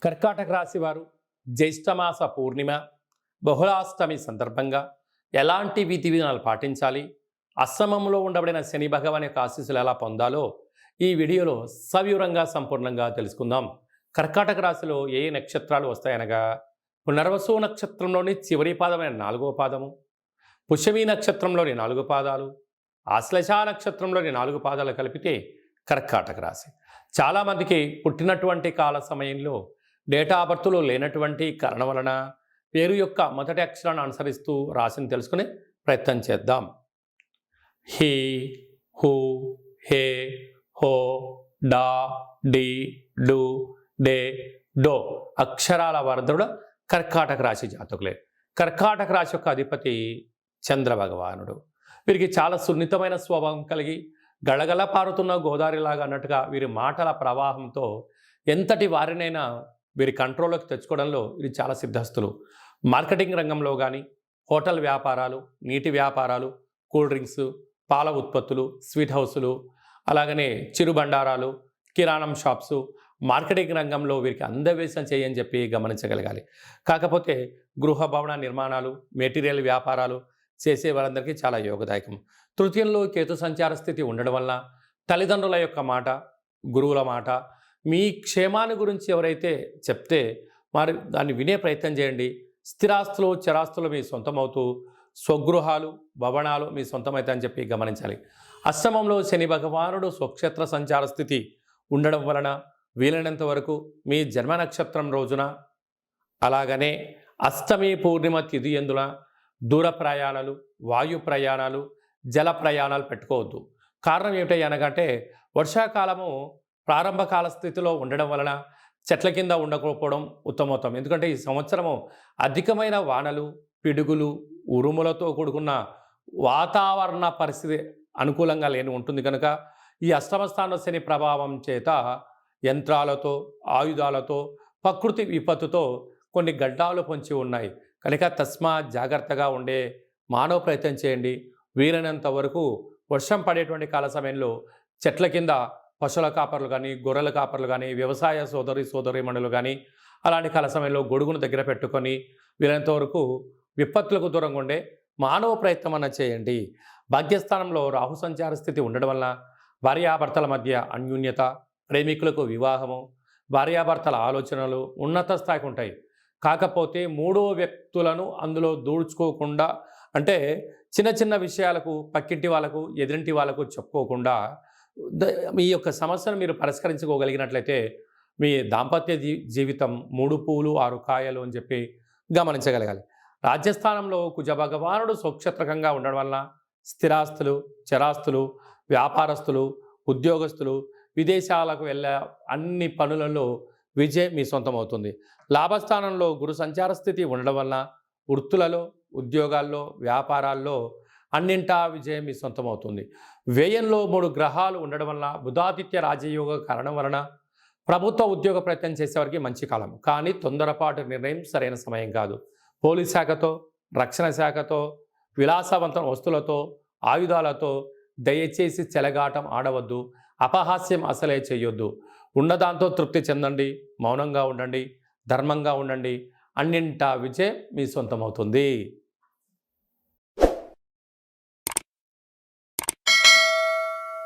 కర్కాటక రాశి వారు జ్యేష్ఠమాస పూర్ణిమ బహుళాష్టమి సందర్భంగా ఎలాంటి విధి విధానాలు పాటించాలి, అష్టమంలో ఉండబడిన శని భగవాన్ యొక్క ఆశీస్సులు ఎలా పొందాలో ఈ వీడియోలో సవివరంగా సంపూర్ణంగా తెలుసుకుందాం. కర్కాటక రాశిలో ఏ ఏ నక్షత్రాలు వస్తాయనగా పునర్వసు నక్షత్రంలోని చివరి పాదమైన 4వ పాదము, పుష్యమి నక్షత్రంలోని 4 పాదాలు, ఆశ్లేష నక్షత్రంలోని 4 పాదాలు కలిపితే కర్కాటక రాశి. చాలామందికి పుట్టినటువంటి కాల సమయంలో డేటా ఆఫ్ బర్త్లో లేనటువంటి కారణం వలన పేరు యొక్క మొదటి అక్షరాన్ని అనుసరిస్తూ రాశిని తెలుసుకునే ప్రయత్నం చేద్దాం. హి, హు, హే, హో, డా, డి, డు, డే, డో అక్షరాల వరదుడు కర్కాటక రాశి జాతకులే. కర్కాటక రాశి యొక్క అధిపతి చంద్ర భగవానుడు. వీరికి చాలా సున్నితమైన స్వభావం కలిగి గళగల పారుతున్న గోదావరిలాగా అన్నట్టుగా వీరి మాటల ప్రవాహంతో ఎంతటి వారినైనా వీరి కంట్రోల్లోకి తెచ్చుకోవడంలో వీరు చాలా సిద్ధస్తులు. మార్కెటింగ్ రంగంలో కానీ, హోటల్ వ్యాపారాలు, నీటి వ్యాపారాలు, కూల్ డ్రింక్స్, పాల ఉత్పత్తులు, స్వీట్ హౌసులు, అలాగనే చిరు బండారాలు, కిరాణం షాప్సు, మార్కెటింగ్ రంగంలో వీరికి అందవేశం చేయని చెప్పి గమనించగలగాలి. కాకపోతే గృహ భవన నిర్మాణాలు, మెటీరియల్ వ్యాపారాలు చేసే వారందరికీ చాలా యోగదాయకం. తృతీయంలో కేతు సంచార స్థితి ఉండడం వల్ల తల్లిదండ్రుల యొక్క మాట, గురువుల మాట, మీ క్షేమాన్ని గురించి ఎవరైతే చెప్తే మరి దాన్ని వినే ప్రయత్నం చేయండి. స్థిరాస్తులు, చరాస్తులు మీ సొంతమవుతూ స్వగృహాలు, భవనాలు మీ సొంతమవుతాయని చెప్పి గమనించాలి. అష్టమంలో శని భగవానుడు స్వక్షేత్ర సంచార స్థితి ఉండడం వలన వీలైనంత వరకు మీ జన్మ నక్షత్రం రోజున, అలాగనే అష్టమి పూర్ణిమ తిథి ఎందున దూర ప్రయాణాలు, వాయు ప్రయాణాలు, జల ప్రయాణాలు పెట్టుకోవద్దు. కారణం ఏమిటి అనగంటే వర్షాకాలము ప్రారంభ కాల స్థితిలో ఉండడం వలన చెట్ల కింద ఉండకపోవడం ఉత్తమోత్తం. ఎందుకంటే ఈ సంవత్సరము అధికమైన వానలు, పిడుగులు, ఉరుములతో కూడుకున్న వాతావరణ పరిస్థితి అనుకూలంగా లేని ఉంటుంది కనుక ఈ అష్టమ స్థాన శని ప్రభావం చేత యంత్రాలతో, ఆయుధాలతో, ప్రకృతి విపత్తుతో కొన్ని గడ్డాలు పొంచి ఉన్నాయి కనుక తస్మాత్ జాగ్రత్తగా ఉండే మానవ ప్రయత్నం చేయండి. వీలైనంత వరకు వర్షం పడేటువంటి కాల సమయంలో చెట్ల కింద పశువుల కాపర్లు కానీ, గొర్రెల కాపర్లు కానీ, వ్యవసాయ సోదరీమణులు కానీ అలాంటి కాల సమయంలో గొడుగును దగ్గర పెట్టుకొని వీలైనంత వరకు విపత్తులకు దూరంగా ఉండే మానవ ప్రయత్నం అన్న చేయండి. భాగ్యస్థానంలో రాహు సంచార స్థితి ఉండడం వల్ల భార్యాభర్తల మధ్య అన్యోన్యత, ప్రేమికులకు వివాహము, భార్యాభర్తల ఆలోచనలు ఉన్నత స్థాయికి ఉంటాయి. కాకపోతే మూడో వ్యక్తులను అందులో దూడ్చుకోకుండా, అంటే చిన్న చిన్న విషయాలకు పక్కింటి వాళ్ళకు, ఎదురింటి వాళ్ళకు చెప్పుకోకుండా మీ యొక్క సమస్యను మీరు పరిష్కరించుకోగలిగినట్లయితే మీ దాంపత్య జీవితం 3 పూలు 6 కాయలు అని చెప్పి గమనించగలగాలి. రాజ్యస్థానంలో కుజ భగవానుడు స్వక్షేత్రకంగా ఉండడం వల్ల స్థిరాస్తులు, చరాస్తులు, వ్యాపారస్తులు, ఉద్యోగస్తులు, విదేశాలకు వెళ్ళే అన్ని పనులలో విజయం మీ సొంతం అవుతుంది. లాభస్థానంలో గురు సంచార స్థితి ఉండడం వల్ల వృత్తులలో, ఉద్యోగాల్లో, వ్యాపారాల్లో అన్నింటా విజయం మీ సొంతం అవుతుంది. వ్యయంలో 3 గ్రహాలు ఉండడం వల్ల బుధాదిత్య రాజయోగ కారణం వలన ప్రభుత్వ ఉద్యోగ ప్రయత్నం చేసేవారికి మంచి కాలం. కానీ తొందరపాటు నిర్ణయం సరైన సమయం కాదు. పోలీస్ శాఖతో, రక్షణ శాఖతో, విలాసవంతమైన వస్తువులతో, ఆయుధాలతో దయచేసి చెలగాటం ఆడవద్దు. అపహాస్యం అసలే చేయొద్దు. ఉన్నదాంతో తృప్తి చెందండి, మౌనంగా ఉండండి, ధర్మంగా ఉండండి. అన్నింటా విజయం మీ సొంతమవుతుంది.